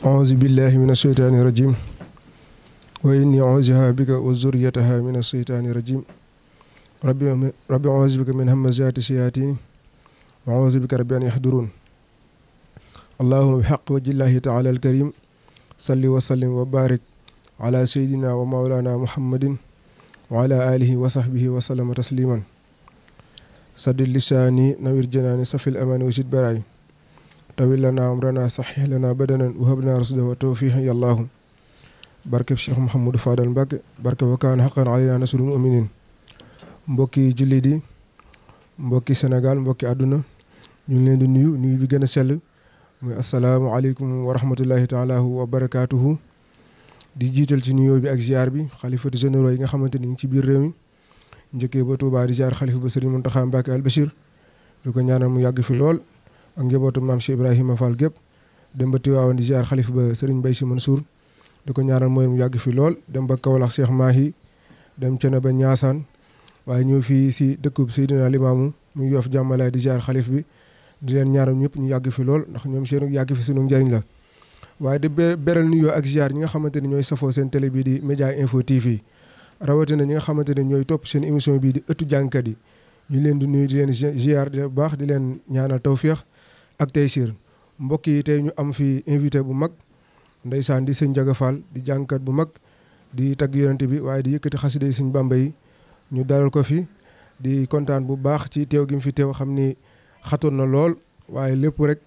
أعوذ بالله من الشيطان الرجيم وإني أعوذها بك وذريتها من الشيطان الرجيم ربي أعوذ بك من همزات الشياطين وأعوذ بك ربي أن يحضرون اللهم بحق وجه الله تعالى الكريم صل وسلم وبارك على سيدنا ومولانا محمد وعلى آله وصحبه وسلم تسليما سدد لساني نوير جناني صفي الأمان وجد براي طويل لنا عمرنا صحيح لنا بدنا وهب لنا رشدا وتوفيقا يا الله barke Cheikh Mouhamadou Fadal Mbacke barke wa kaana haqqan alaynaa nasrul mu'miniin mbokki jullit yi mbokki Sénégal mbokki àdduna ñu ngi leen di nuyu bi gën a sell muy asalaamaaleykum wa rahmatullahi taala wa barakaatuhu di jiital ci nuyoo bi ak ziar bi xalifatu généraux yi nga xamante ni ñu ngi ci biir réew mi njëkkee ba Touba di ziar xalifa ba Serigne Mountakha Mbacké Al Bachir di ko ñaanal mu yàgg fi lool ak njabootu maam Cheikh Ibrahima Fall gépp dem ba Tiwaawan di ziar xalifa ba Serigne Mbaye Sy Mansour di ko ñaanal mooy mu yàgg fi lool dem ba Kaolack Cheikh Mahi dem cene ba Ñaasaan waaye ñëw fii si dëkkub Seydina Limaamu mu Yoff jàmmalaay di ziar xalif bi di leen ñaanal ñëpp ñu yàgg fi lool ndax ñoom seen yàgg fi sunu njëriñ la waaye di beral nuyoo ak ziar ñi nga xamante ne ñooy safoo seen télé bii di Média Info TV rawatina ñi nga xamante ne ñooy topp seen émission bii di ëttu jàngkat yi ñu leen di nuyu di leen ziar bu baax di leen ñaanal tawféex ak taysiir mbokk yi tey ñu am fi invité bu mag ndeysaan di sëñ Ndiaga Fall di jàngkat bu mag di tagg yonent bi waaye di yëkkati xasida yi sëñ Bamba yi ñu dalal ko fi di kontaan bu baax ci teew gi mu fi teew xam ni xatoon na lool waaye lépp rek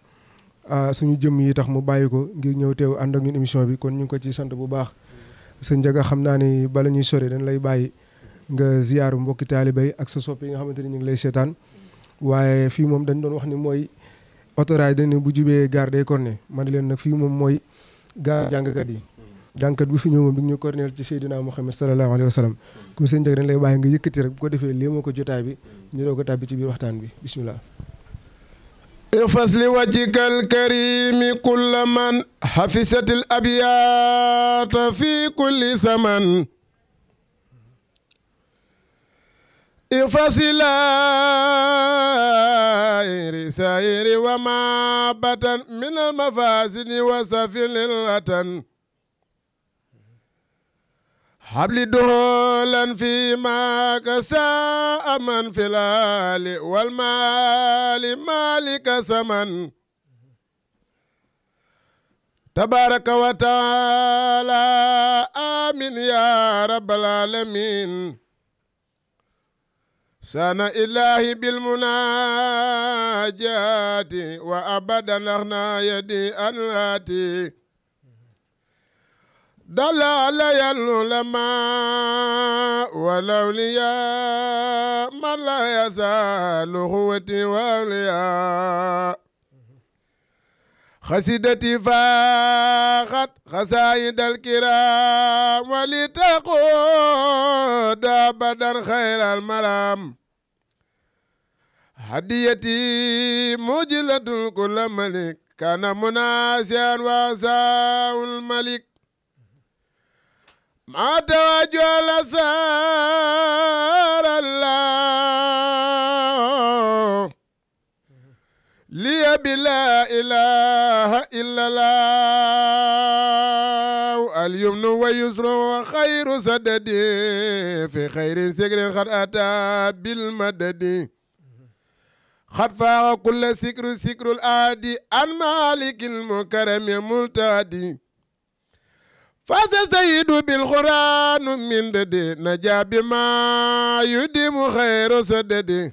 suñu jëm yi tax mu bàyyi ko ngir ñëw teew ànd ak ñun émission bi kon ñu ngi ko ci sant bu baax sëñ Ndiaga xam naa ni bala ñuy sore dañ lay bàyyi nga ziyaaru mbokki taaliba yi ak sa sopp yi nga xamante ni ñu ngi lay seetaan waaye fii moom dañ doon wax ni mooy autorail dañ ne bu jubee gare day corné man leen nag fii moom mooy gaa jàngkat yi jàngkat bu fi ñëw moom di ñu corneel ci Seydina Muhammad sallallahu alayhi wa sallam ku sëñ Ndiaga dañ lay bàyyi nga yëkkati rek bu ko defee lii moo ko jotaay bi ñu doo ko tàbbi ci biir waxtaan bi bismillah ifas li wajhikal karimi kulla man hafisatil abyata fi kulli zaman ifasi layri sayri wa ma batan min al mafasini wa safilatan habli doholan fi ma kasa aman filali wal mali malika saman tabaraka wa taala amin ya rabbal alamin sana ilahi bil munajati wa abadan akhna yadi anati dalala yalulama walawliya man la yazalu huwati wawliya خسيدتي فاخت خسائد الكرام ولتقود أبدا خير المرام هديتي مجلة كل ملك كان مناسيا واسع الملك ما توجه لسار الله لي بلا إله إلا الله اليمن ويسر وخير سدد في خير سكر قد أتى بالمدد قد فاق كل سكر الآدي عن مالك المكرم ملتادي فاز سيد بالقرآن من دد نجا بما يديم خير سدد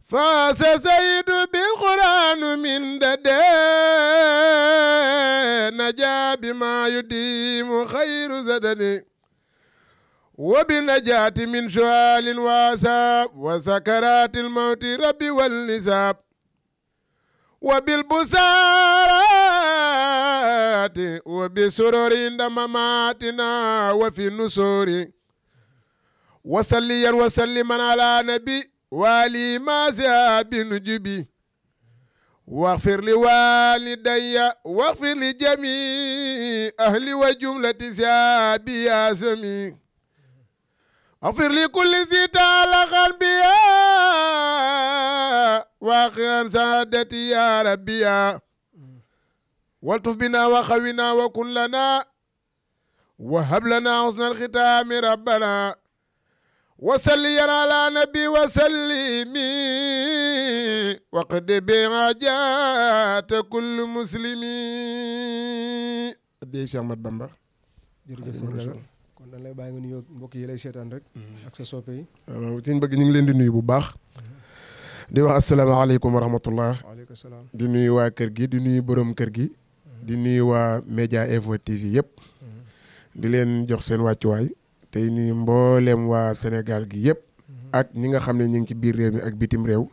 فاز سيد بالقرآن من دد نجا بما يديم خير زدد وبالنجاة من سؤال وعذاب وسكرات الموت ربي والنساب وبالبصارات وبسرور عند مماتنا وفي النسور وصليا وسلما على نبي والي ما زاب نجبي واغفر لوالدي واغفر لجميع أهلي وجملة زابي يا سمي اغفر لكل ذي تعلق الأنبياء واخيرا سعادتي يا ربي waltuf bina wa xawina wa kun lana wa hab lana husna alxitaami rabbana wa salli ala nabi wa sallimi waqdi bi haajata kulli muslimi addi Cheikh Ahmad Bamba. jërëjëf sëñ Ndiaga kon dañ lay bàyyi nga nuyoo mbokk yi lay seetaan rek ak sa soppe yi. waaw sëñ bëgg ñu ngi leen di nuyu bu baax di wax asalaamaaleykum wa rahmatullah. waaleykum salaam. di nuyu waa kër gi di nuyu borom kër gi di nuyu waa Média Info TV yëpp di leen jox seen wàccuwaay tey nuyu mboolem waa Sénégal gi yëpp ak ñi nga xam ne ñu ngi ci biir réew mi ak bitim réew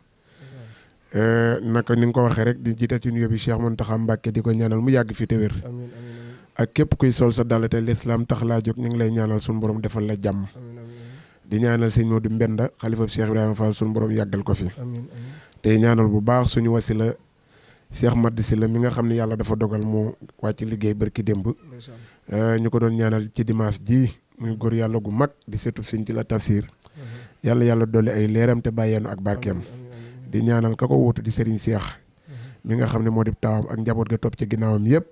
naka ni nga ko waxee rek di jiital ci nuyoo bi Cheikh Mountakha Mbacké di ko ñaanal mu yàgg fi te wér. amiin amiin ak képp kuy sol sa dàll te lislaam tax laa jóg ñu ngi lay ñaanal suñu borom defal la jàmm. di ñaanal sëñ Modou Mbenda xalifa Cheikh Ibrahima Fall suñu borom yàggal ko fi. tey ñaanal bu baax suñu wasila Cheikh Madi Sylla mi nga xam ne yàlla dafa dogal mu wàcc liggéey barki démb. ñu ko doon ñaanal ci dimanche ji muy góor yàlla gu mag di setub sëñ ci la tafsir yàlla dolli ay leeram te bàyyeenu ak barkeem. di ñaanal ka ko wuutu di Serigne Cheikh mi nga xam ne moo di taawam ak njaboot ga topp ci ginnaawam yëpp.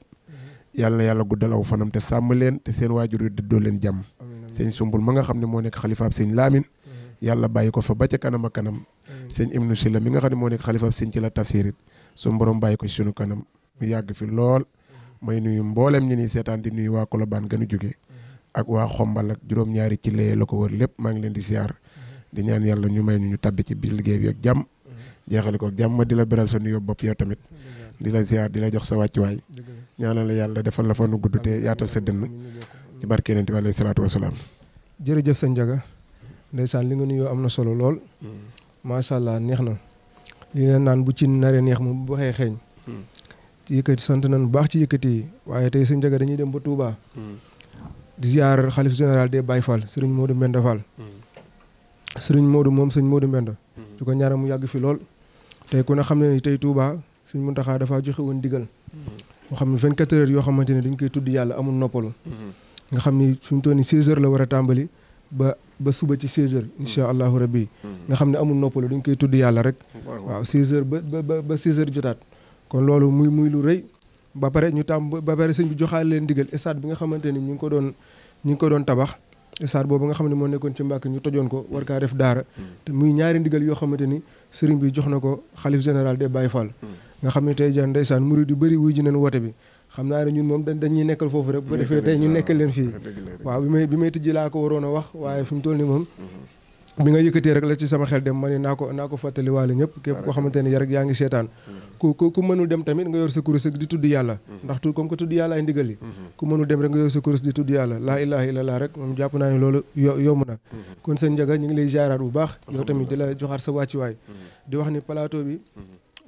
yàlla guddal aw fanam te sàmm leen te seen waajur yi dëddoo leen jàmm. sëñ Sumbul ma nga xam ne moo nekk xalifaab sëñ Laamin yàlla bàyyi ko fa ba ca kanam a kanam. sëñ Ibnu Sylla mi nga xam ne moo nekk xalifaab sëñ ci la tafsirit su borom bàyyi ko ci sunu kanam mu yàgg fi lool. may nuyu mboolem ñi ni seetaan di nuyu waa Colobane gën a jóge ak waa Xombal ak juróom-ñaari ci lee la ko wër lépp maa ngi leen di siyaar di ñaan yàlla ñu may ñu tabbi ci biir liggéey bi ak jàmm jeexale ko ak jàmm ma di la beral sa nuyoo bopp yow tamit di la ziar di la jox sa wàccuwaay ñaanal la yàlla defal la fa nu gudd te yaatal sa dënn ci barke Yonent bi alayhi salaatu wasalaam. jërëjëf sëñ Ndiaga ndeysaan li nga nuyoo am na solo lool macha allah neex na li leen naan bu ci naree neex moom bu waxee xeeñ ci yëkkati sant nañ bu baax ci yëkkati yi waaye tey sëñ Ndiaga dañuy dem ba Touba di ziar xalif général des Baye Fall Serigne Modou Mbenda Fall Serigne Modou moom sëñ Modou Mbenda di ko ñaanal mu yàgg fi lool tey ku ne xam ne ni tey Touba sëñ Mountakha dafa joxe woon digal moo xam ne 24 heures yoo xamante ne dañ koy tudd yàlla amul noppalu nga xam ni fi mu toll nii 16 heures la war a tàmbali ba suba ci 16 heures incha allahu rabbi nga xam ne amul noppalu dañ koy tudd yàlla rek waaw 16 heures ba 16 heures jotaat kon loolu muy lu rëy ba pare ba pare sëñ bi joxaale leen digal stade bi nga xamante ni ñu ngi ko doon tabax stade boobu nga xam ne moo nekkoon ci Mbàkke ñu tojoon ko war kaa def daara te muy ñaari ndigal yoo xamante ni sëriñ bi jox na ko xalif général des Baye Fall nga xam ne tey jaan ndeysaan murid yu bëri wuy ji nañ woote bi xam naa ne ñun moom dañuy nekkal foofu rek bu ko defee tey ñu nekkal leen fii waaw bi may tijji laa ko waroon a wax waaye fi mu toll nii moom bi nga yëkkatee rek la ci sama xel dem ma ne naa ko fàttali waale ñëpp képp koo xamante ne rek yaa ngi seetaan ku mënul dem tamit nga yor sa kurus di tudd yàlla ndax comme que tudd yàlla ay ndigal yi ku mënul dem rek nga yor sa kurus di tudd yàlla laa ilaha illallah rek moom jàpp naa ne loolu yomb na kon sëñ Ndiaga ñu ngi lay ziaraat bu baax yow tamit di la joxaat sa wàccuwaay di wax ni plateau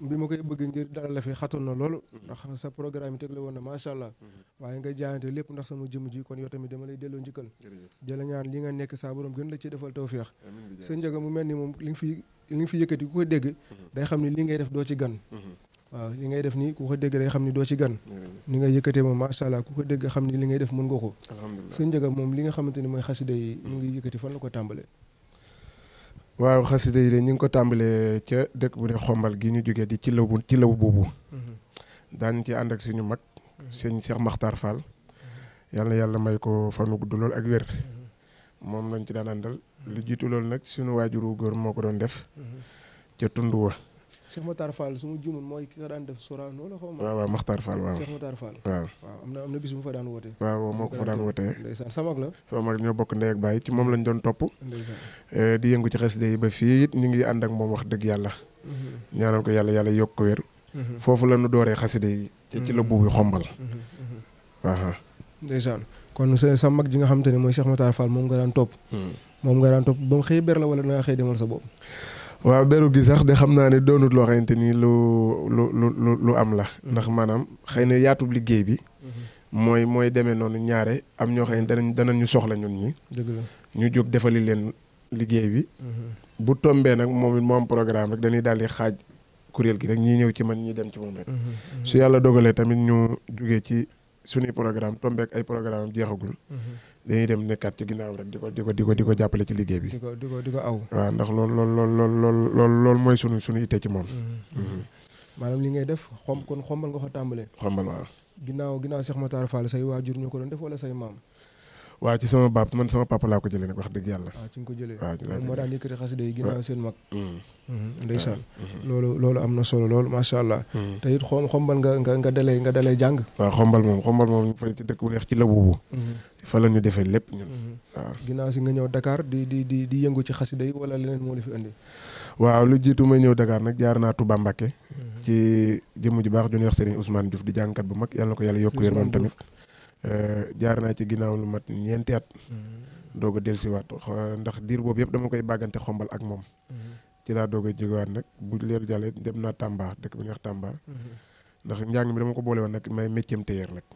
bi ma koy bëgg ngir dalal la fi xatoon na loolu ndax sa programme yi teg la woon na macha allah waaye nga jaayante lépp ndax sama jëmm ji kon yow tamit dama lay delloo njukkal di la ñaan li nga nekk saa borom gën la ci defal tawfeex sëñ Ndiaga mu mel ni moom li nga fi yëkkati ku ko dégg day xam ni li ngay def doo ci gan waaw li ngay def nii ku ko dégg day xam ni doo ci gan ni nga yëkkatee moom macha allah ku ko dégg xam ni li ngay def mën nga ko sëñ Ndiaga moom li nga xamante ni mooy xasida yi ñu ngi yëkkati fan la ko tàmbalee waaw xasida yi de ñu ngi ko tàmbalee ca dëkk bu ne Xombal gi ñu jógee di ci law boobu daañu ci ànd ak suñu mag sëñ Cheikh Makhtar Fall yàlla may ko fanu gudd lool ak wér moom lañ ci daan àndal lu jiitu loolu nag suñu waajuru góor moo ko doon def ca tund wa Cheikh Makhtar Fall su ma juumul mooy ki nga daan def Sorano la xaw ma. waaw Makhtar Fall waaw Cheikh Makhtar Fall. waaw am na bis bu fa daan woote. waaw moo ko fa daan wootee. ndeysaan sama mag la. sama mag ñoo bokk ndey ak baay ci moom lañ doon topp. di yëngu ci xasida yi ba fii it ñu ngi ànd ak moom wax dëgg yàlla. ñaanal ko yàlla yokk ko wér. foofu la ñu dooree xasida yi. ci la buubu Xombal. waaw. ndeysaan kon sa mag ji nga xamante ne mooy Cheikh Makhtar Fall moom nga daan topp. moom nga daan topp ba mu xëy ber la wala da nga xëy demal sa bopp. waaw beru gi sax de xam naa ne doonut loo xamante ni lu am la ndax maanaam xëy na yaatub liggéey bi mooy demee noonu ñaare am ñoo xam ne danañ ñu soxla ñun ñi dëgg la ñu jóg defali leen liggéey bi bu tombee nag moom it moo am programme rek dañuy daal di xaaj kuréel gi rek ñii ñëw ci man ñi dem ci moom rek su yàlla dogalee tamit ñu jógee ci suñuy programme tombeek ay programme jeexagul dañuy dem nekkaat ci ginnaaw rek di ko jàppale ci liggéey bi. di ko aw. waaw ndax loolu mooy sunu itte ci moom. maanaam li ngay def xombal nga ko tàmbalee. xombal waaw. ginnaaw Cheikh Matar Fall say waajur ñu ko doon def wala say maam. waaw ci sama baab man sama papa laa ko jëlee nag wax dëgg yàlla. waaw ci nga ko jëlee. waaw moo daan yëkkati xasida yi ginnaaw seen mag. ndeysaan. loolu am na solo lool macha allah. te it xombal nga dalee jàng. waaw xombal moom fa ci dëkk bu neex ci la buubu. fa la ñu defee lépp ñun. waaw ginnaaw si nga ñëw Dakar di yëngu ci xasida yi wala leneen moo la fi andi. waaw lu jiitu may ñëw Dakar nag jaar naa Touba Mbacké. ci jëmm ju baax ju ñuy wax Serigne Ousmane Diouf di jàngkat bu mag yàlla na ko yàlla yokk wér moom tamit. jaar naa ci ginnaaw lu mat 4 at. doog a dellusiwaat ndax diir boobu yëpp dama koy bàggante xombal ak moom. ci laa doog a jógewaat nag bu leer jàllee dem naa Tamba dëkk bi neex Tamba. ndax njàng mi dama ko boole woon nag may métier tailleur nag.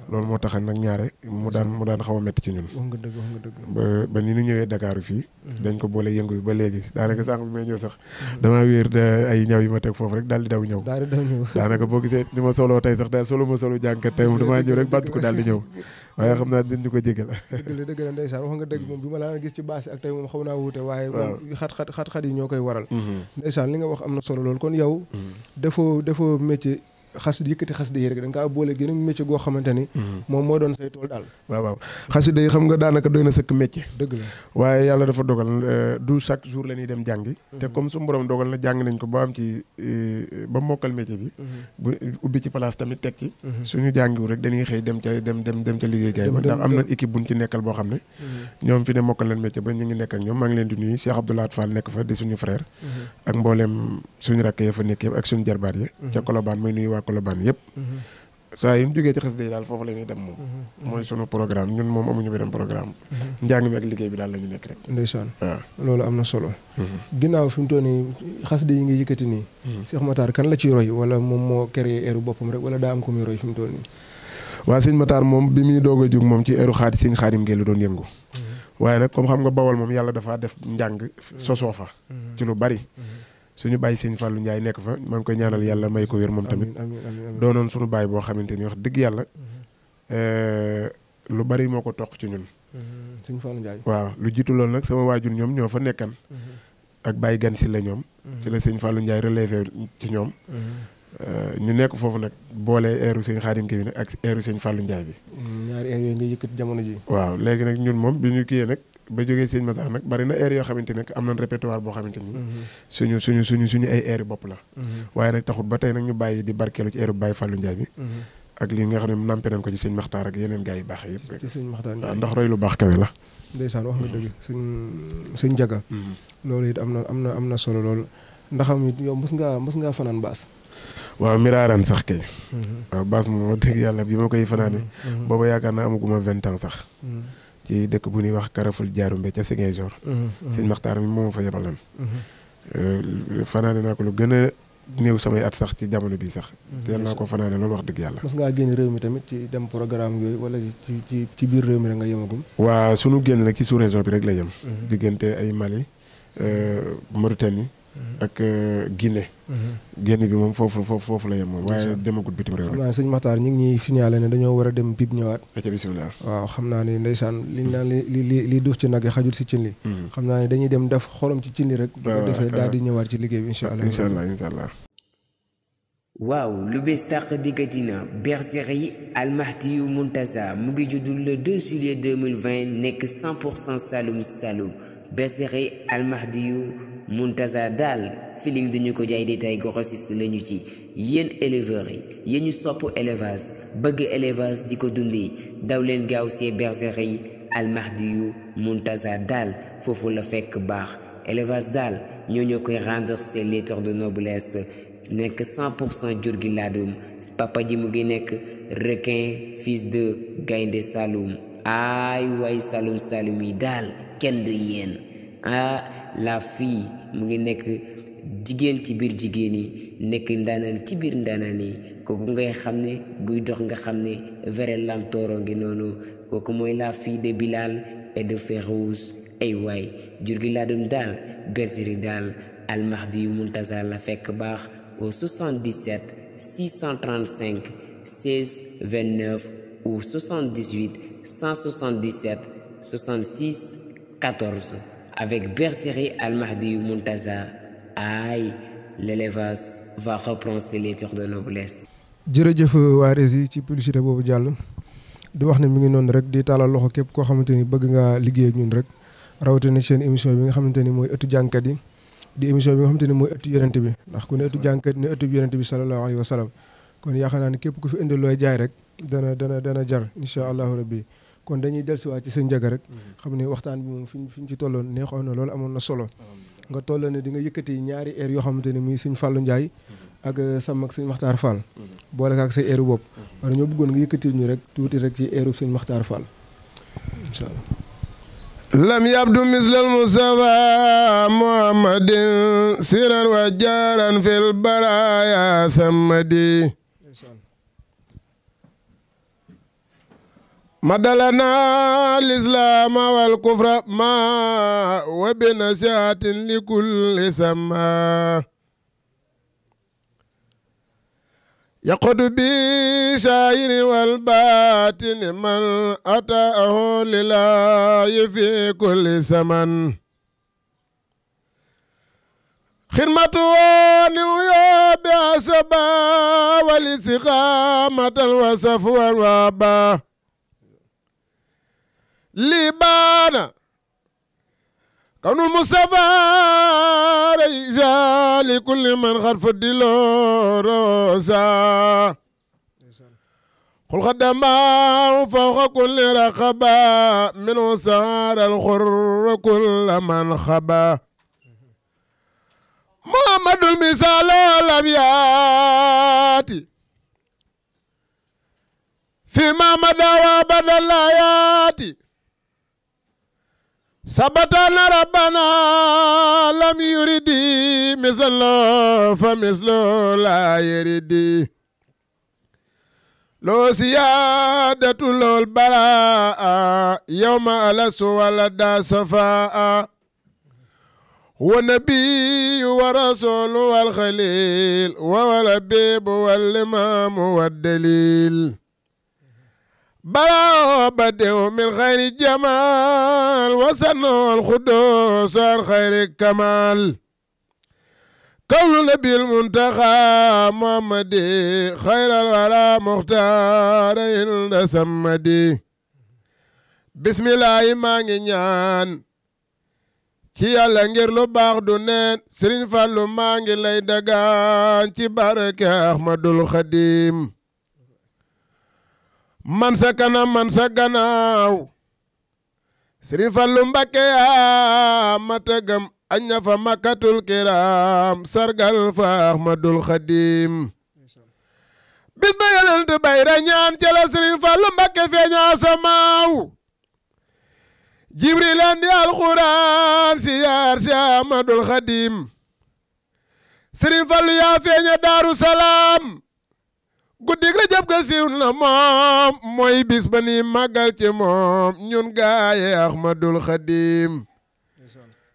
loolu moo tax nag ñaare mu daan xaw a métti ci ñun. wax nga dëgg. ba ni ñu ñëwee Dakar fii. dañ ko boole yëngu bi ba léegi daanaka sànq bi may ñëw sax. damaa wéer ay ñaw yi ma teg foofu rek daal di daw ñëw. daanaka boo gisee ni ma soloo tey sax daal solo ma solo jàngkat tey moom damaa ñëw rek bàtt ko daal di ñëw. waaye xam naa dinañu ko jégal. dëgg la ndeysaan wax nga dëgg moom bi ma laa gis ci baas ak tey moom xaw naa wuute waaye moom xat yi ñoo koy waral. ndeysaan li nga wax am na solo lool kon yow defoo métier yëkkati xasida yi rek da nga kaa boole gën a métier goo xamante ni moom moo doon say tool daal. waaw xasida yi xam nga daanaka doy na sëkk métier. dëgg la waaye yàlla dafa dogal du chaque jour la ñuy dem jàngi. te comme su borom dogal na jàng nañ ko ba am ci ba mokkal métier bi. bu ubbi ci place tamit teg ci. suñu jàngiwul rek dañuy xëy dem ca liggéeykaay ba ndax am na équipe buñ ci nekkal boo xam ne. ñoom fi ne mokkal leen métier ba ñu ngi nekk ak ñoom maa ngi leen di nuyu Cheikh Abdoulaye Fall nekk fa di suñu frère. ak mbooleem suñu rakk ya fa nekk yëpp ak suñu jarbaat yi ca Colobane may nuyu waa Colobane yëpp. saa yu ñu jógee ci xasida yi daal foofu la ñuy dem moom. mooy sunu programme ñun moom amuñu beneen programme. njàng mi ak liggéey bi daal la ñu nekk rek. ndeysaan waaw loolu am na solo. ginnaaw fi mu toll nii xasida yi nga yëkkati nii. Cheikh Matar kan la ciy roy wala moom moo créé eeru boppam rek wala daa am ko muy roy fi mu toll nii. waa sëñ Matar moom bi muy doog a jóg moom ci eeru sëñ Xaadim Gueye la doon yëngu. waaye nag comme xam nga Bawol moom yàlla dafa def njàng sosoo fa. ci lu bari. suñu bàyyi sëñ Fallou Ndiaye nekk fa maa ngi koy ñaanal yàlla may ko wér moom tamit doonoon suñu bàyyi boo xamante ni wax dëgg yàlla lu bari moo ko toq ci ñun. sëñ Fallou Ndiaye waaw lu jiitu loolu nag sama waajur ñoom ñoo fa nekkan ak bàyyi gan si la ñoom ci la sëñ Fallou Ndiaye relevé ci ñoom ñu nekk foofu nag boole eeru sëñ Xaadim Gueye bi nag ak eeru sëñ Fallou Ndiaye bi ñaari eer yooyu nga yëkkat jamono ji waaw léegi nag ñun moom bi ñu kiyee nag ba jógee sëñ Matar nag bari na air yoo xamante ne am nañ répertoire boo xamante ni suñu ay air bopp la waaye nag taxut ba tey nag ñu bàyyi di barkeelu ci airu Baye Fallou Ndiaye bi ak li nga xam ne nampé nañ ko ci sëñ Maxtaar ak yeneen gars yi baax yëpp ci sëñ Maxtaar waaw ndax roy lu baax kawe la ndeysaan wax nga dëgg sëñ Jaga loolu it am na solo loolu ndax am it yow mës ngaa fanaan baas waaw miraaran sax kay waaw baas moom wax dëgg yàlla bi ma koy fanaane booba yaakaar naa amaguma 20 ans sax ci dëkk bu ñuy wax Karaful Jaarumbe ca Ziguinchor sëñ Maxtaar mi moom fa yebalan fanaane naa ko lu gën a néew samay at sax ci jamono bi sax teel naa ko fanaane loolu wax dëgg yàlla mas ngaa génn réew mi tamit ci dem programme yooyu wala ci biir réew mi rek nga yemagum waa sunu génn nag ci sous région bi rek la yem diggante ay Mali Mauritanie ak Guinée génn bi moom foofu la yem moom waaye demagut bitim réew xam naa sëñ Maxtaar ñu ngi ñuy signalé ne dañoo war a dem pib ñëwaat aca bisimilah waaw xam naa ne ndeysaan liñ naan li duuf ci nag yi xajul si cin li xam naa ne dañuy dem def xorom ci cin li rek bu ko defee daal di ñëwaat ci liggéey bi incha allah waaw lu bees tàq diggati na bergerie Al Mahdiyu Muntaza mu ngi juddu le 2 juillet 2020 nekk 100% Saloum Saloum bergerie Al Mahdiyu Muntaza daal feeling duñu ko jaay détail grossiste lañu ci yéen éleveurs yi yéen ñu sopp élevage bëgg élevage di ko dundee daw leen gaaw see bergerie Al Mahdiyu Muntaza daal foofu la fekk baax élevage daal ñoo koy rendre ses laiteurs de noblesse nekk 100% jur gi laadum papa ji mu ngi nekk requin fils de gaynde Saloum ay waay Saloum Saloum yi daal kenn du yéen la fille mu ngi nekk jigéen ci biir jigéen yi nekk ndaanaan ci biir ndaanaan yi kooku ngay xam ne buy dox nga xam ne vrai lam tooro ngi noonu kooku mooy la fille de Bilal et de Férouz ay waay jur gi laadum daal bergerie daal Al Mahdiyu Muntaza la fekk baax au 77 635 16 29 ou 78 177 66 14 avec bergerie Al Mahdiyu Muntaza aïe l'élevage va reprendre ses laiteurs de noblesse. jërëjëf waa Rési ci publicité boobu jàll di wax ne mi ngi noonu rek di taalal loxo képp koo xamante ni bëgg ngaa liggéey ak ñun rek rawatina seen émission bi nga xamante ni mooy ëttu jànkat yi di émission bi nga xamante ni mooy ëttu yonent bi ndax ku ne ëttu jànkat ne ëttu yonent bi sallallahu alayhi wa sallam kon yaakaar naa ne képp ku fi indi looy jaay rek dana jar incha allahu rabbi kon dañuy dellusiwaat ci seen njaga rek xam ne waxtaan bi moom fi ñu ci tolloon neexoon na loolu amoon na solo nga toll ne di nga yëkkati ñaari air yoo xamante ni muy sëñ Fallou Ndiaye ak Sam ak sëñ Makhtar Fall boole ko ak say airu bopp wala ñoo bëggoon nga yëkkati ñu rek tuuti rek ci airu sëñ Makhtar Fall incha allah lam yabdu mislal Mustafa Muhammadin siran wa jaran fil baraya samadi madalana l'islam wal kufra ma wa binasiatin li kulli sama yaqudu bi shayri wal batin man ataahu lillahi fi kulli zaman xidmatu nil yobi asaba wal istiqamatan wa safwan wa ba libana kawnul Mustafa raysa li kulli man xat fadilo rosa xul xadama fawqa kulli raqaba minu sahara alxurr kulla man xaba muhammadul misalo lam yaati fi ma madawa badalayati sabatana rabbana lam yuridi mislo fa mislo la yuridi lo siyadatu lol baraa yawma alasu walada safaa wa nabiyyu wa rasulu wal khalil wa wal habibu wal imam wad dalil بلا بدو من خير الجمال وسنو الخدوس خير الكمال كون نبي المنتخى محمد خير الورى مختار عند سمدي بسم الله ما ñaan ci Yàlla ngir lu baax du neen Serigne Fallou maa ngi lay dagaan ci barke Ahmadul Khadim man sa kanam man sa gannaaw Serigne Fallou Mbacké yaa ma tegam añ na fa makkatul kiram sargal fa Ahmadul Khadim bis ba yonent bay rañaan ca la Serigne Fallou Mbacké feeñaa samaaw Jibril andi alxuraan si yaar si Ahmadul Khadim Serigne Fallou yaa feeña Daaru Salaam guddig Rajab ga siiw na moom mooy bis ba ni màggal ci moom ñun gaaye Ahmadul Khadim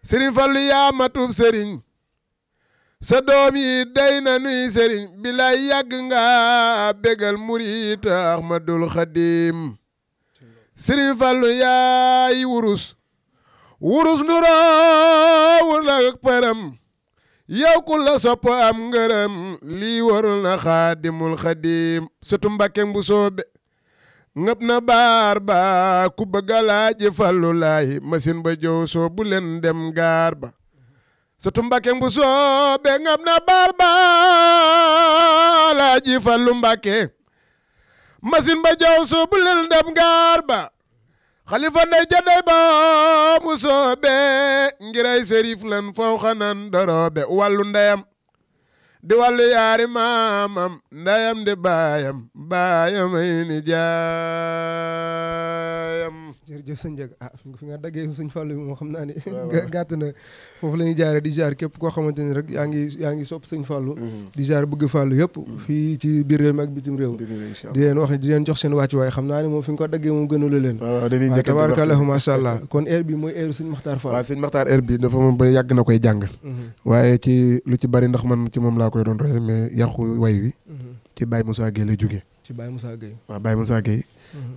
Serigne Fallou yaa matub Serigne sa doom yi day na nuy Serigne bilay yàgg nga bégal murit Ahmadul Khadim Serigne Fallou yaay wurus nu roowul ak param yow ku la sopp am ngërëm lii warul na Xaadimul Xadim sëtu Mbàkke bu soobe ngëp na baar ba ku bëgg Alaaji Fallu laay machine ba jow soo bu leen dem gaar ba sëtu Mbàkke bu soobe ngëp na baar ba Alaaji Fallu Mbàkke machine ba jow soo bu leen dem gaar ba xalifa nday janday ba mu soobe ngiray sërif lan faw xanan dorobe wàllu ndeyam di wàllu yaari maamam ndeyam di baayam ay ni jaayam jërëjëf sëñ Ndiaga fi nga daggee sëñ Fallou moo xam naa ni gàtt na foofu la ñuy jaare di ziar képp koo xamante ni rek yaa ngi sopp sëñ Fallou di ziar bëgg Fallou yëpp fii ci biir réew mi ak bitim réew di leen wax di leen jox seen wàccuwaay xam naa ni moom fi nga ko daggee moom gënula leen waaw tabarakallahu masha Allah kon air bi mooy airu sëñ Makhtar Fall waaw sëñ Makhtar air bi dafa moom ba yàgg na koy jàng waaye ci lu ci bari ndax man ci moom laa koy doon roye mais yàqu way wi ci Baye Moussa Gueye la jógee ci Baye Moussa Gueye waaw Baye Moussa Gueye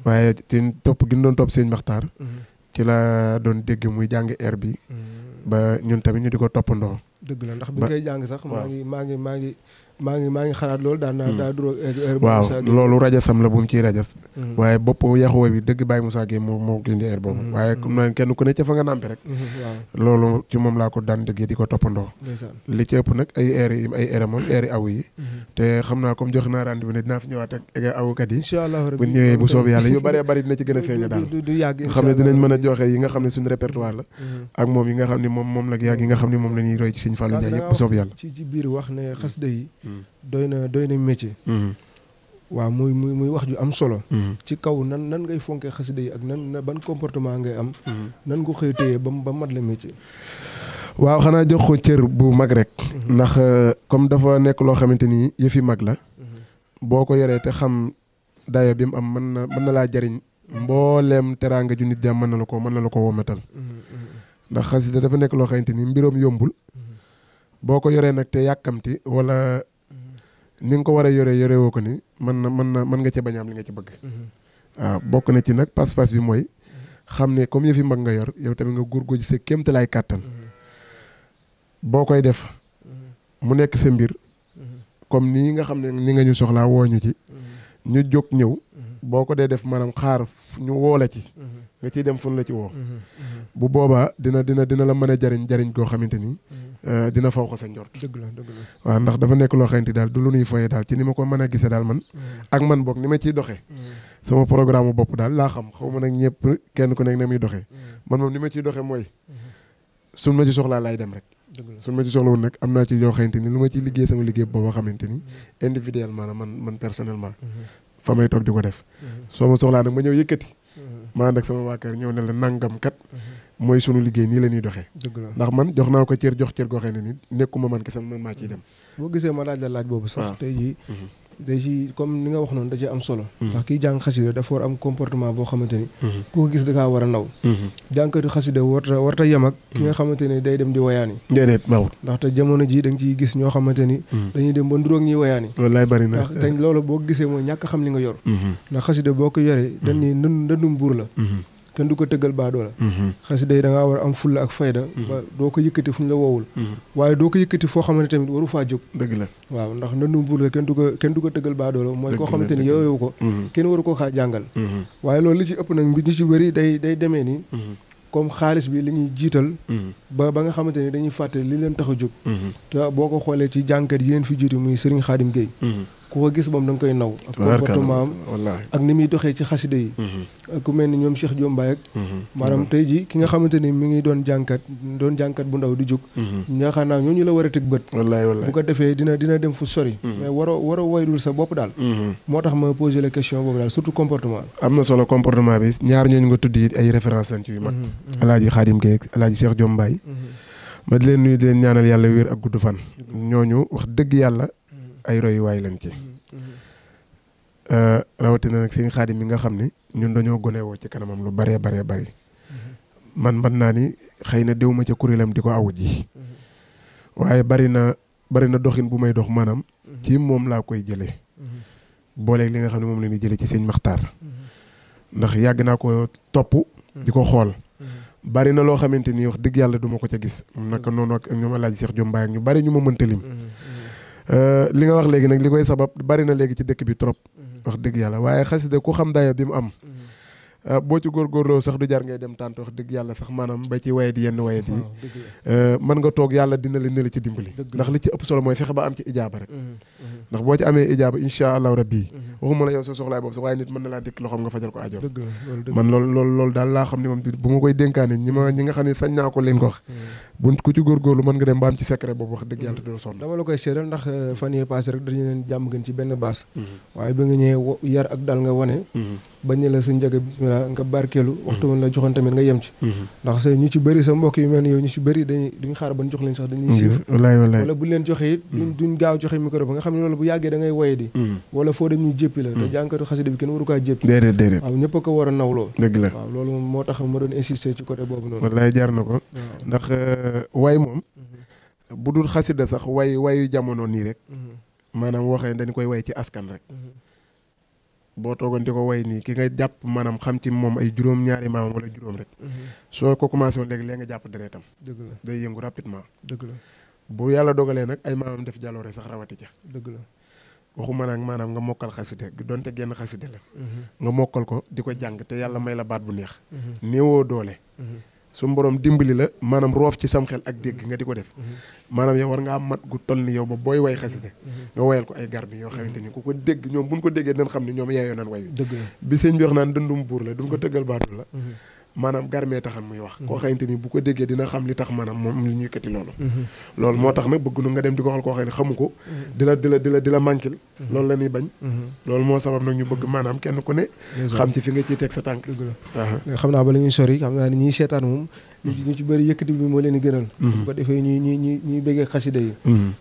waaye ci topp gi ñu doon topp sëñ Makhtar ci la doon dégg muy jàng air bi ba ñun tamit ñu di ko toppandoo dëgg la ndax bi ngay jàng sax maa ngi maa ngi xalaat loolu daa duroo waaw loolu rajasam la bu mu ciy rajas waaye bopp yaxuwa bi dëgg Baye Moussa Gueye moo indi air boobu waaye kenn ku ne ca fa nga nàmpe rek loolu ci moom laa ko daan dëggee di ko toppandoo li ci ëpp nag ay air moom air yi aw yi te xam naa comme jox naa rendez-vous ne dinaa fi ñëwaat ak awukat yi inshallah bu ñëwee bu soobee yàlla yu bëree bëri dina ci gën a feeña daal du yàgg nga xam ne dinañ mën a joxe yi nga xam ne suñu répertoire la ak moom yi nga xam ne moom la yàgg yi nga xam ne moom la ñuy roy ci Sëñ Fallou Ndiaye yëpp bu soobee yàlla ci biir wax ne xasida yi doy na métier waaw muy wax ju am solo ci kaw nan ngay fonkee xasida yi ak nan ban comportement ngay am nan nga koy téye ba mat la métier waaw xanaa jox ko cër bu mag rek ndax comme dafa nekk loo xamante ni yëfi mag la boo ko yoree te xam dayo bi mu am mën na laa jariñ mbooleem teraanga ju nit di am mën na la ko womatal ndax xasida dafa nekk loo xamante ni mbiroom yombul boo ko yoree nag te yàkkamti wala ni nga ko war a yore woo ko ni mën nga ci bañ am li nga ci bëgg waaw bokk na ci nag pas-pas bi mooy xam ne comme yëfi mag nga yor yow tamit nga góorgóorlu sa kéemtalaay kàttan boo koy def mu nekk sa mbir comme nii nga xam ne ni nga ñu soxlaa woo ñu ci ñu jóg ñëw boo ko dee def maanaam xaar ñu woo la ci nga ciy dem fun la ci woo bu boobaa dina la mën a jariñ koo xamante ni dina faw ko sa njort dëgg la waaw ndax dafa nekk loo xamante daal du lu nuy foyee daal ci ni ma ko mën a gisee daal man ak man boog ni ma ciy doxee sama programme bopp daal laa xam xaw ma nag ñëpp kenn ku nekk na muy doxee man moom ni ma ciy doxee mooy suñ ma ci soxlaa laay dem rek suñ ma ci soxla woon nag am naa ci yoo xamante ni lu ma ciy liggéey sama liggéey booba xamante ni individuellement la man personnellement fa may toog di ko def soo ma soxlaa nag ma ñëw yëkkati ma ànd ak sama waa kër ñëw ne la nangam kat mooy sunu liggéey nii la ñuy doxee ndax man jox naa ko cër goo xam ne ni nekkuma man kese man maa ciy dem boo gisee ma laaj boobu sax tey jii da ci comme ni nga wax noonu da ci am solo ndax kiy jàng xasida dafa war am comportement boo xamante ni ku ko gis da kaa war a naw jàngkati xasida warta yem ak ki nga xamante ni day dem di wayaani déedéet bawut ndaxte jamono ji da nga ciy gis ñoo xamante ni dañuy dem ba nduróog ñuy wayaani wallaay bari na ndax te loolu boo gisee mooy ñàkk xam li nga yor ndax xasida boo ko yoree dañ ni ndëndum buur la kenn du ko tëggal baadoo la xasida yi da ngaa war a am fulla ak fayda ba doo ko yëkkati fu ñu la woowul waaye doo ko yëkkati foo xamante tamit waru faa jóg dëgg la waaw ndax ndëndum buur la kenn du ko tëggal baadoo la mooy koo xamante ni yow ko kenn waru koo xaa jàngal waaye loolu li ci ëpp nag mbir ñu ci bëri day demee ni comme xaalis bi li ñuy jiital ba nga xamante ni dañuy fàtte li leen tax a jóg te boo ko xoolee ci jàngkat yi leen fi jiitu muy Serigne Khadim Gueye ku ko gis moom da nga koy naw ak comportement am ak ni muy doxee ci xasida yi ak ku mel ni ñoom Cheikh Diombaye ak maanaam tey ji ki nga xamante ni mi ngi doon jànkat bu ndaw di jóg yaakaar naa ñooñu la war a teg bët bu ko defee dina dem fu sori mais war a waydul sa bopp daal moo tax ma posé la question boobu daal surtout comportement am na solo comportement bi ñaar ñooñu nga tudd it ay référence lañ ci yu mag Alaaji Khadim Gueye ak Alaaji Cheikh Diombaye ma di leen nuyu di leen ñaanal yàlla wér ak gudd fan ñooñu wax dëgg yàlla ay royuwaay lañ ci rawatina nag sëñ Xaadim mi nga xam ne ñun dañoo gone woo ci kanamam lu baree bari man naa ni xëy na déw ma ca kuréelam di ko awu ji waaye bari na doxin bu may dox maanaam ci moom laa koy jëlee booleeg li nga xam ne moom la ñuy jëlee ci sëñ Maxtaar ndax yàgg naa ko topp di ko xool bari na loo xamante ni wax dëgg yàlla du ma ko ca gis naka noonu ak ñoom Alaaji Cheikh Diombaye ak ñu bari ñu ma mënta lim li nga wax léegi nag li koy sabab bari na léegi ci dëkk bi trop wax dëgg yàlla waaye xasida ku xam dayo bi mu am boo ci góorgóorloo sax du jar ngay dem tànt wax dëgg yàlla sax maanaam ba ci wayet yenn wayet yi mën nga toog yàlla dina la ci dimbali ndax li ci ëpp solo mooy fexe ba am ci ijaaba rek ndax boo ci amee ijaaba insha allahu rabbi waxuma la yow sa soxlaay boobu sax waaye nit mën na laa dikk loxoom nga fajal ko ajo man loolu daal laa xam ne moom bu ma koy dénkaane ñi nga xam ne sañ naa ko leen ko wax bu ku ci góorgóorlu mën nga dem ba am ci secret boobu wax dëgg yàlla doo sonn dama la koy seetal ndax fan yee passé rek dañu leen jàmm gën ci benn baas waaye ba nga ñëwee yar ak dal nga wane bañ la sa njëge bismillah nga barkeelu waxtu woon la joxoon tamit nga yem ci ndax sa ñu ci bëri sa mbokk yu mel ni yow ñu ci bëri duñ xaar ban jox leen sax dañuy siif wala bu leen joxe it duñ gaaw joxe micro ba nga xam ne loolu bu yàggee da ngay woye di wala foo dem ñu jéppi la te jànkatu xasida bi kenn waru kaa jéppi déedéet waaw ñëpp a ko war a nawloo dëgg la waaw loolu moom moo tax ma doon insister ci côté boobu noonu wallaay jar na ko ndax way moom bu dul xasida sax wayu jamono nii rek maanaam waxee dañ koy way ci askan rek boo toogoon di ko way nii ki nga jàpp maanaam xam ci moom ay juróom-ñaari maamam wala juróom rek soo ko commencé woon léegi nga jàpp deretam dëgg la day yëngu rapidement dëgg la bu yàlla dogalee nag ay maamam def jaloore sax rawati ja dëgg la waxuma nag maanaam nga mokkal xaside donte genn xaside la nga mokkal ko di ko jàng te yàlla may la baat bu neex néewoo doole su borom dimbali la maanaam roof ci sam xel ak dégg nga di ko def maanaam yow war nga am mat gu toll ni yow ba booy way xaside nga wayal ko ay garbi yoo xamante ni ku ko dégg ñoom buñ ko déggee dañ xam ne ñoom yeeyoo naan way wi dëgg la bi sëñ bi wax naan dëndum buur la duñ ko tëggal baatu la maanaam garmee taxan muy wax koo xamante ni bu ko déggee dina xam li tax maanaam moom li ñu yëkkati loolu moo tax nag bëgg nu nga dem di ko xal koo xam ne xamu ko di la manquil loolu la ñuy bañ loolu moo sabab nag ñu bëgg maanaam kenn ku ne xam ci fi nga ciy teg sa tànk xam naa ba la ñuy sori xam naa ni ñiy seetaan moom ñu ci bëri yëkkati bi moo leen di gënal bu ko defee ñuy béggee xasida yi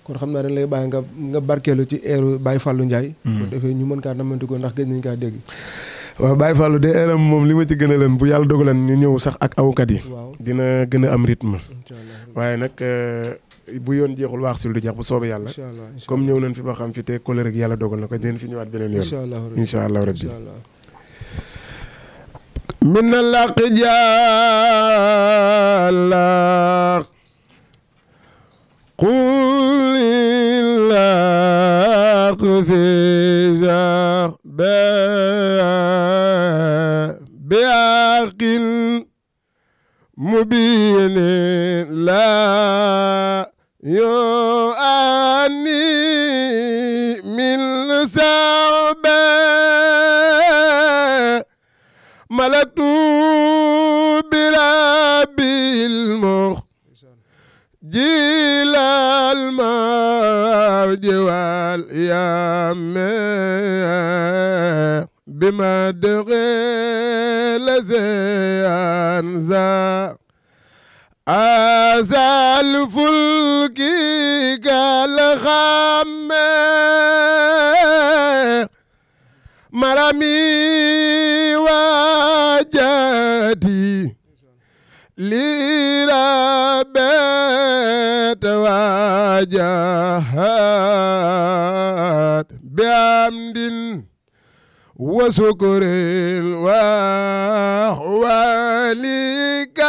kon xam naa dañ lay bàyyi nga barkeelu ci eeru Baye Fallou Ndiaye bu ko defee ñu mën kaa namanti ko ndax gëj nañ kaa dégg waaw Baye Fallou de eeram moom li ma ci gën a leen bu yàlla dogalan ñu ñëw sax ak awkat yi dina gën a am rythme waaye nag bu yoon jeexul waax sil du jeex bu soobee yàlla comme ñëw nañ fi ba xam fi te kóllëre gi yàlla dogal na ko dinañ fi ñëwaat beneen yoon incha allah rabbi min laq jàlla qulilaq fi jar biaqin mubin la yo ani min sarbe malaktu birabil mukh jilal mawjiwal yamme bima dghil zanza azal fulki gal khamme marami wajadi lirabet wajahat biamdin wasukuril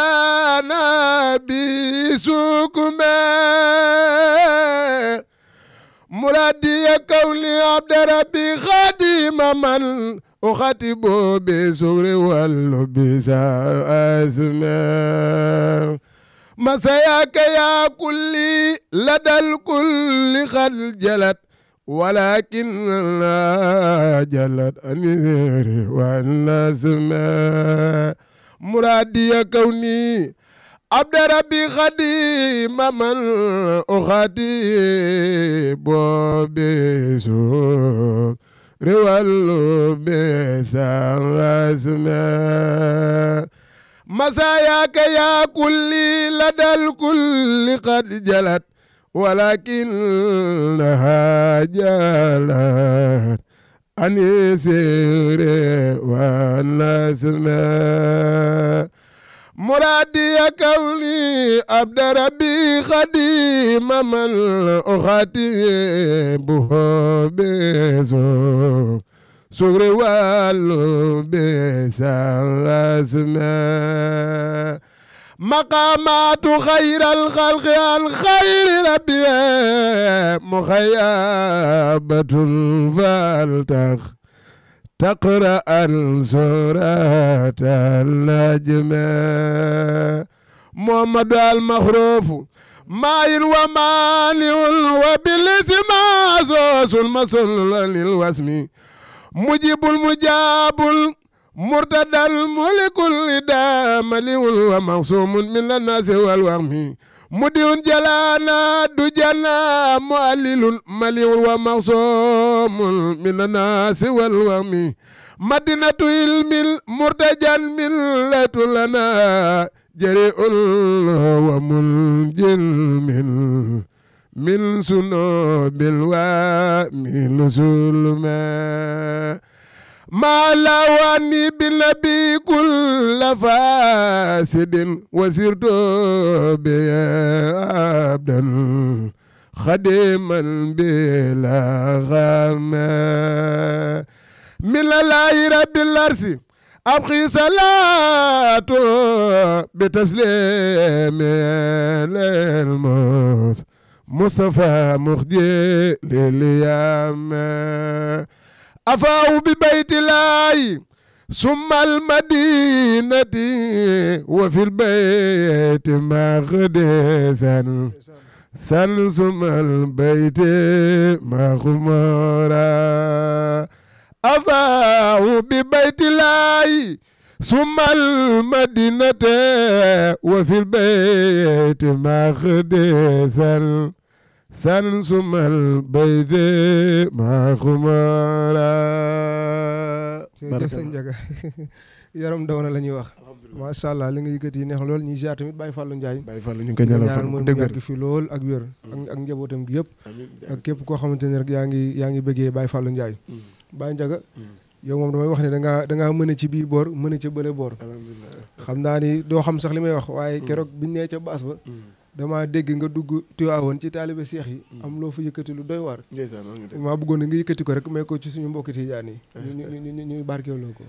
walikana bisukume muradiya kawli abdarabi khadima man ukhatibu bisugri wallu bisa asma masayaka ya kulli ladal kulli khad jalat walakin la jalat aniri wa nasma muradiya kawni abdarabi khadima man ukhatibu bisugri riwallu besasma masayaka ya kulli ladal kulli qad jalat walakin laha jalat anisire wa nasma muradiya kawli abdarabi khadima man ukhatibuhu beso sugri wallu besasma maqamatu khayral khalqi an khayri rabbi mukhayyabatun faltakh تقرأ سورة النجم محمد المخروف ماير ومانع وبالاسم عزوز المسل للوسم مجيب المجاب مرتدى الملك الدام ومعصوم من الناس والوهم مدين جلانا دجنا مؤلل ملي ومعصوم من الناس والوهم مدينة علم المرتجى ملة لنا جريء ومنجل من سنوب ومن ظلما ما لواني بالنبي كل فاسد وسرت بعبدا خدما بلا غما من الله رب العرش أبقي صلاته بتسليم للموت مصطفى مخجي لليام أفاو ببيت الله ثم المدينة وفي البيت ما خدسان سن ثم البيت ما خمرا أفاو ببيت الله ثم المدينة وفي البيت ما خدسان سن ثم البيت ما خمرا jërëjëf sëñ Ndiaga yaram daw na la ñuy wax macha allah li nga yëkkati neex lool ñuy ziar tamit Baye Fallou Ndiaye Baye Fallou ñu ngi koy ñaanal fan mu yàgg fi lool ak wér ak njabootam gi yëpp ak képp koo xamante ne rek yaa ngi bëggee Baye Fallou Ndiaye Baye Ndiaga yow moom damay wax ne dangaa mën a ci bii boor mën a ca bële boor xam naa ni doo xam sax li may wax waaye keroog biñ nee ca baas ba damaa dégg nga dugg Tiwaawoon ci taalibe seex yi am loo fa yëkkati lu doy waar maa bëggoon nga yëkkati ko rek may ko ci suñu mbokki tijaan yi ñu barkeeloo ko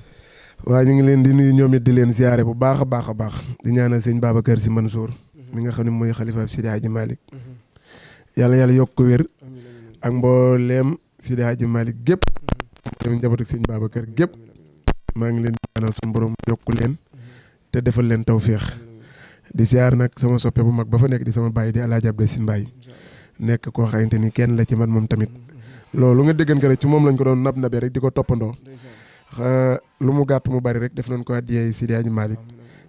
waaw ñu ngi leen di nuyu ñoom it di leen siyaare bu baax a baax a baax di ñaanal sëñ Babacar Sy Mansour mi nga xam ne mooy xalifa Sidi Hadji Malick yàlla yokk ko wér ak mbooleem Sidi Hadji Malick gépp dem njaboot ak sëñ Babacar gépp maa ngi leen di ñaanal suñu borom yokku leen te defal leen tawféex di siyaar nag sama soppe bu mag ba fa nekk di sama bàyyi di Alaaji Abdou Sy Mbaye nekk koo xamante ni kenn la ci man moom tamit loolu nga déggan ko rek ci moom lañ ko doon nab rek di ko toppandoo lu mu gàtt mu bari rek def nañ ko addiyee Sidi Hadji Malick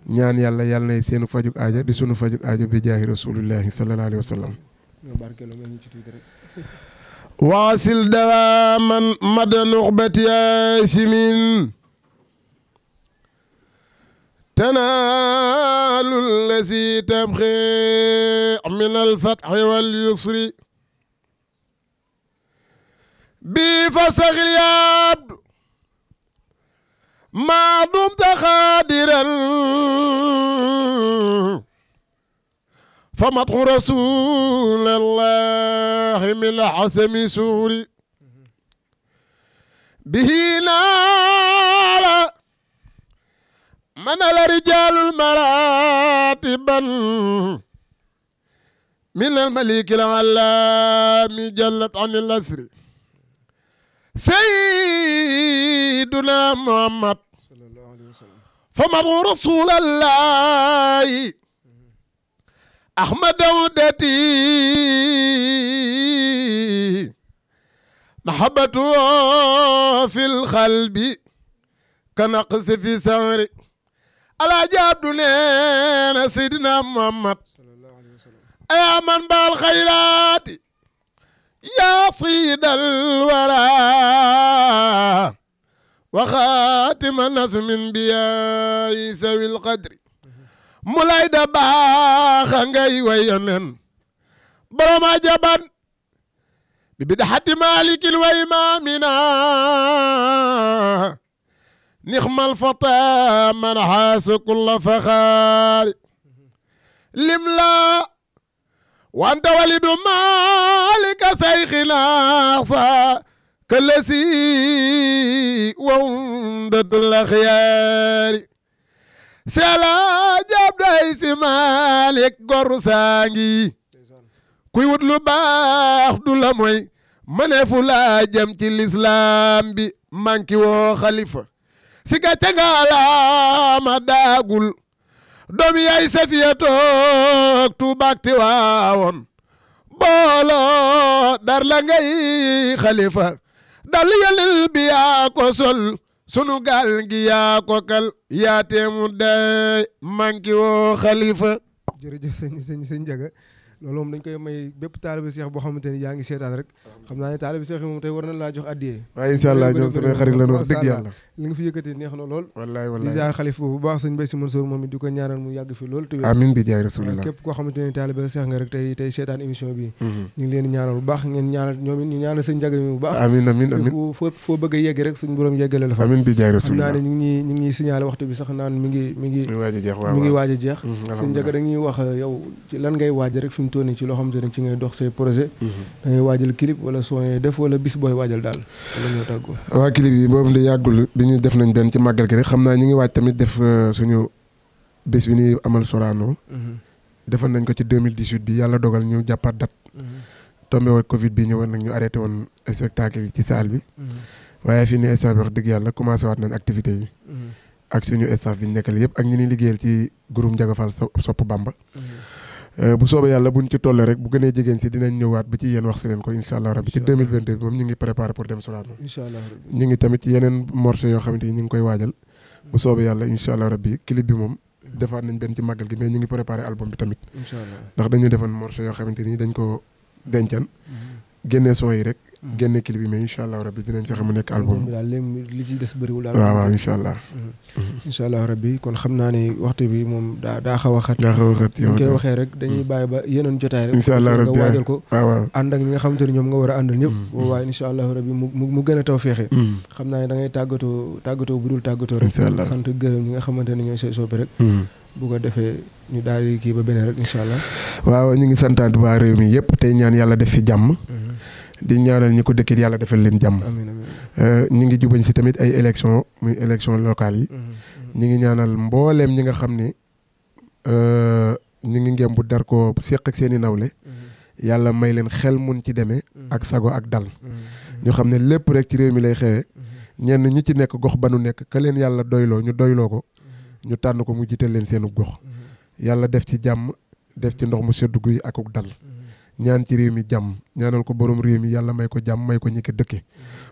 ñaan yàlla na seenu fajuk aaja di sunu fajuk aaja bi jaahi rasulillahi sallallahu alayhi wa sallam waasil dawaaman mada nuxbati yaasimin tanaalu allazi tabxi min alfatxi walyusri bi fastaxir ya abdu ma dumta xaadiran fa matxu rasulallahi min xasami suuri bihi naala manala rijaalul maratiban min almaliki alaami jallat an ilasri sayyiduna muhammad famadu rasulallahi ahmad dawdati mahabbatu fil qalbi kanaqsi fi sawri Alaaji Abdu neena Seydina Muhammad aya man baal xayraati yaa sayyidal waraa wa xaatima nasmin biyaa sawil qadri mu lay da baaxa ngay wayonen borom ajaban bi bidhati malikil wa imamina nixmal fata man xaasu kulla faxaari lim la wanta walidu malika sayxina sa kalasi wawdatul axyaari sela jabday si malik goru saangi kuy wut lu baax du la mooy mëneefu laa jëm ci lislaam bi manki woo xalifa si gàcce ngaalaama daagul doom yaay safiya toog tuubaak ti waawoon booloo dar la ngay xalifa dal yalil bi yaa ko sol sunu gaal gi yaa ko kal yaa teemu day manki woo xalifa jërëjëf sëñ Ndiaga loolu moom dañ koy may bépp taalibe seex boo xamante ni yaa ngi seetaan rek xam naa ne taalibe seex yi moom tey war na laa jox addiyee waaye incha allah ñoom samay xarit la wax dëgg yàlla li nga fi yëkkati neex na lool wallaay di jaar xalif bu baax sëñ Mbaye Sy Mansour moom it di ko ñaanal mu yàgg fi lool te amiin bi jaay rasulillah képp koo xamante ni taalibe seex nga rek tey seetaan émission bi ñu ngi leen di ñaanal bu baax ngeen ñaanal ñoom it ñu ñaanal sëñ Ndiaga mi bu baax amiin foo bëgg a yegg rek suñu borom yeggale la fa amiin bi jaay rasulillah xam naa ne ñu ngi signalé waxtu bi sax naan mi ngi waaj a jeex sëñ Ndiaga dañuy wax yow ci lan ngay waaj rek fi mu toll nii ci loo xamante ne ci ngay dox say projet da ngay waajal clip wala son def wala bis booy waajal daal wala ñoo tàggoo waa clip yi boobu de yàggul bi ñu def nañ benn ci màggal gi rek xam naa ñi ngi waaj tamit def suñu bés bi ni amal Sorano defoon nañ ko ci 2018 bi yàlla dogal ñu jàppaat date. tombé woon Covid bi ñëwoon nag ñu arrêté woon spectacle yi ci salle bi. waaye fii nii instant bi wax dëgg yàlla commencé waat nañ activités yi. ak suñu staff bi ñu nekkal yëpp ak ñi ñuy liggéeyal ci groupe Ndiaga Fall Sopp Bamba. bu soobee yàlla buñ ci tollee rek bu gënee jigéen si dinañ ñëwaat ba ci yéen wax si leen ko incha allah rabbi ci 2022 bi moom ñu ngi préparé pour dem Sorano. incha allah ñu ngi tamit ci yeneen morceaux yoo xamante ni ñu ngi koy waajal. bu soobee yàlla incha allah rabbi clip bi moom defaat nañ benn ci màggal gi mais ñu ngi préparé album bi tamit. incha allah ndax dañu defoon morceaux yoo xamante ni dañ ko dencan. génne son yi rek. génne clip bi mais incha allah rabbi dinañ fexe mu nekk album. daal léegi li ci des bëriwul daal. waaw incha allah. incha allah rabbi kon xam naa ne waxtu bi moom daa xaw a xat. daa xaw a xat yow koy waxee rek dañuy bàyyi ba yeneen jotaay rek. incha allah rabbi nga waajal ko. waaw ànd ak ñi nga xamante ni ñoom nga war a àndal ñëpp. waaye incha allah rabbi mu gën a taw feexe. xam naa ne da ngay tàggatoo bu dul tàggatoo rek. incha allah sant gërëm ñi nga xamante ne ñooy say soppi rek. bu ko defee ñu daal di kii ba beneen rek incha allah. waaw ñu ngi santaat waa réew mi yëpp tey ñaan yàlla def fi jàmm. di ñaanal ñi ko dëkkit yàlla defal leen jàmm. ñi ngi jubañ si tamit ay élection muy élection locale yi. ñi ngi ñaanal mbooleem ñi nga xam ne ñi ngi ngem bu dar ko seq ak seen i nawle. yàlla may leen xel mun ci demee. ak sago ak dal. ñu xam ne lépp rek ci réew mi lay xewee. ñenn ñi ci nekk gox ba nu nekk ka leen yàlla doyloo ñu doyloo ko. ñu tànn ko mu jiital leen seenu gox. yàlla def ci jàmm def ci ndox mu sedd guy akuk dal. ñaan ci réew mi jàmm ñaanal ko borom réew mi yàlla may ko jàmm may ko ñi ko dëkke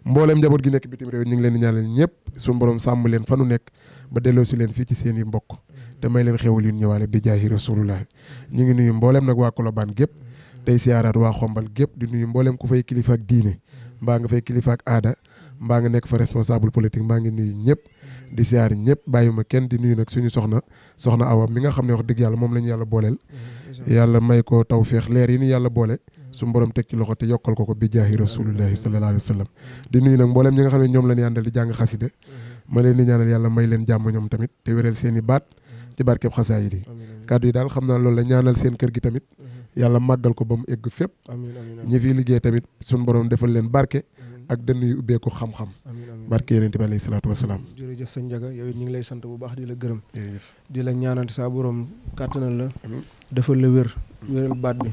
mbooleem njaboot gi nekk bitim réew ñu ngi leen di ñaanal ñëpp suñu borom sàmm leen fa nu nekk ba delloo si leen fii ci seen i mbokk te may leen xewal yu ñëwaale bi jaahi rasulullah ñu ngi nuyu mbooleem nag waa Colobane gépp tey siyaaraat waa Xombal gépp di nuyu mbooleem ku fay kilifa ak diine mbaa nga fay kilifa ak aada mbaa nga nekk fa responsable politique mbaa ngi nuyu ñëpp di siyaar ñëpp bàyyuma kenn di nuyu nag suñu soxna Awa mi nga xam ne wax dëgg yàlla moom la ñu yàlla booleel yàlla may ko tawféex leer yi ni yàlla boole su borom teg ci loxo te yokkal ko bi jaahi rasulullahi sallallahu alayhi wa sallam di nuyu nag mbooleem ñi nga xam ne ñoom la ñu àndal di jàng xasida ma leen di ñaanal yàlla may leen jàmm ñoom tamit te wéral seen i baat ci barkeb xasaayid yi kàddu yi daal xam naa loolu la ñaanal seen kër gi tamit yàlla màggal ko ba mu egg fépp ñi fi liggéey tamit suñu borom defal leen barke ak dënn yu ubbeeku xam-xam barke yonent bi alayhi salaatu wasalaam jërëjëf sëñ Ndiaga yow it ñu ngi lay sant bu baax di la gërëm di la ñaanal saa borom kàttanal la defal la wéral baat bi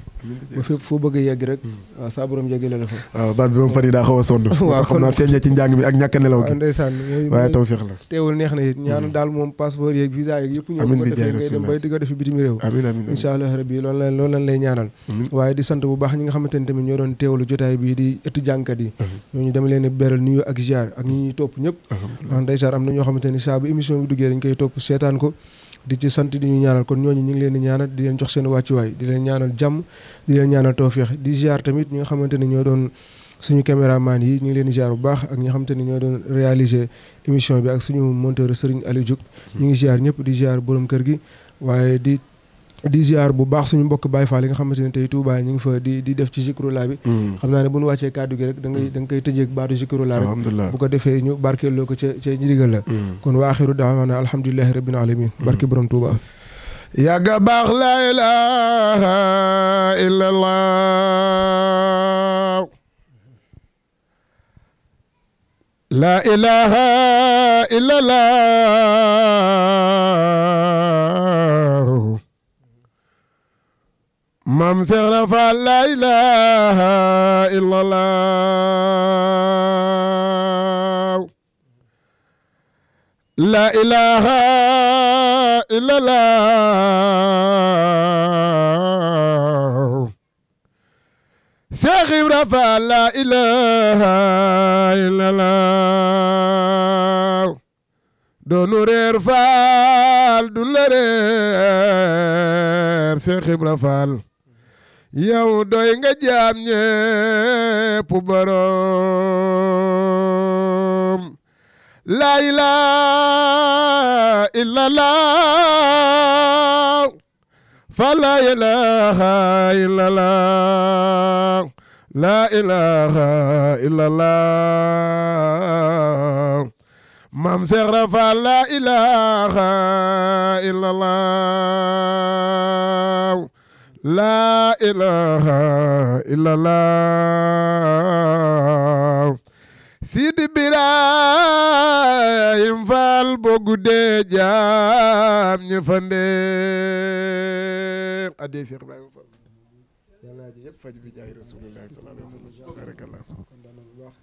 ba fépp foo bëgg a yegg rek waaw saa borom yeggale la fa waaw baat bi moom fan yi daa xaw a sonn waaw xam naa feeñee ci njàng bi ak ñàkk nelaw gi ndeysaan waaye tawfeex la teewul neex na it ñaanal daal moom passeport yeeg visa yeeg yëpp ñëw ko defee ngay dem bay di ko defi bitim réew amiin incha allah rabbi loolu lañ lay ñaanal waaye di sant bu baax ñi nga xamante ne tamit ñoo doon teewlu jotaay bii di ëttu jàngkat yi ñooñu dama leen beral nuyu ak ziar ak ñi ñuy topp ñëpp ndax ndeysaan am na ñoo xamante ni saa bu émission bi duggee dañ koy topp seetaan ko di ci sant di ñu ñaanal kon ñooñu ñu ngi leen di ñaanal di leen jox seen wàccuwaay di leen ñaanal jàmm di leen ñaanal tawféex di ziar tamit ñi nga xamante ne ñoo doon suñu caméraman yi ñu ngi leen di ziar bu baax ak ñi nga xamante ne ñoo doon réaliser émission bi ak suñu monteur Serigne Aliou Diouk ñu ngi ziar ñëpp di ziar borom kër gi waaye di ziar bu baax suñu mbokk Baye Fall yi nga xamante ne tey Touba ñu ngi fa di def ci zikrullah bi xam naa ne bu ñu wàccee kàddu gi rek da nga koy tëjeeg baatu zikrullah rek bu ko defee ñu barkeeloo ko ca ndigal la kon wa axiru daawaana alhamdulillahi rabbil alamin barke borom Touba yàgga baax la ilaha illallah la ilaha illallah Maam Seex Ibra Faal la ilaha illallah la ilaha illallah Seex Ibra Faal la ilaha illallah doonu reer faal du la reer Seex Ibra Faal yow doy nga jaam ñépp borom la ilaha illallah fa la ilaha illallah la ilaha illallah Maam Seex Ibra Faal la ilaha illallah la ilaha illallah Sidi Birahim Faal boo guddee jaam ñi fa ndee mbooleem addee Cheikh Ibrahima Fall yàlla naa ji yëpp faj bi jaay Rasulullah sallallahu alayhi wa sallam barakallah kon daan na bu baax